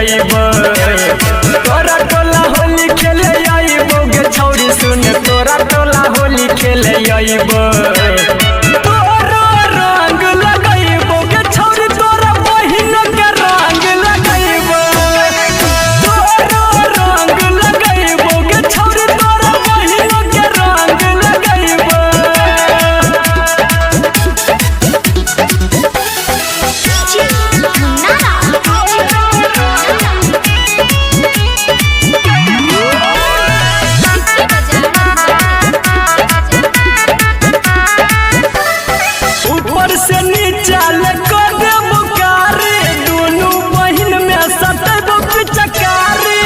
आइबो तोरा टोला होली खेले आइबो गे छौरी सुन तोरा टोला होली खेले आइबो तोरा रंग लगाइबो गे छौरी तोरा बहिन के रंग लगाइबो तोरा रंग लगाइबो गे छौरी तोरा बहिन के रंग लगाइबो ऊपर से नीचा ले कर देबो कारी दोनों बहिन में सटबो पिचकारी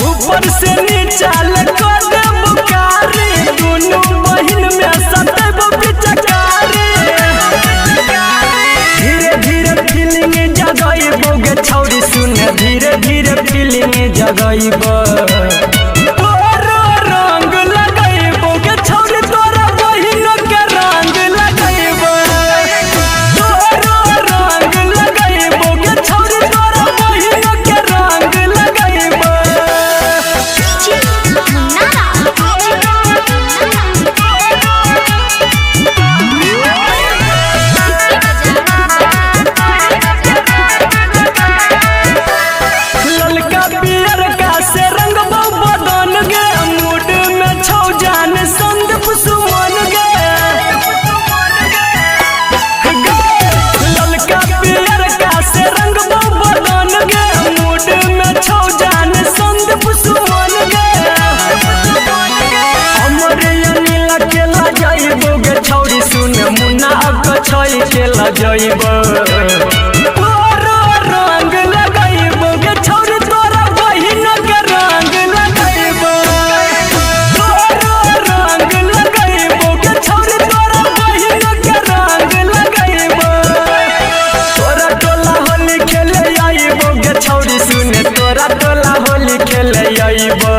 ऊपर से नीचा ले कर देबो कारी दोनों बहिन में सटबो पिचकारी धीरे धीरे फीलिंग जगाइबो गे छौरी सुन धीरे धीरे फीलिंग जगाइबो केला जाइबो तोरा रंग लगाइबो गे छौरी तोरा बहिन के रंग लगाइबो तोरा रंग लगाइबो गे छौरी तोरा बहिन के रंग लगाइबो तोरा टोला होली खेले आइबो गे छौरी सुन तोरा टोला होली खेले आइबो।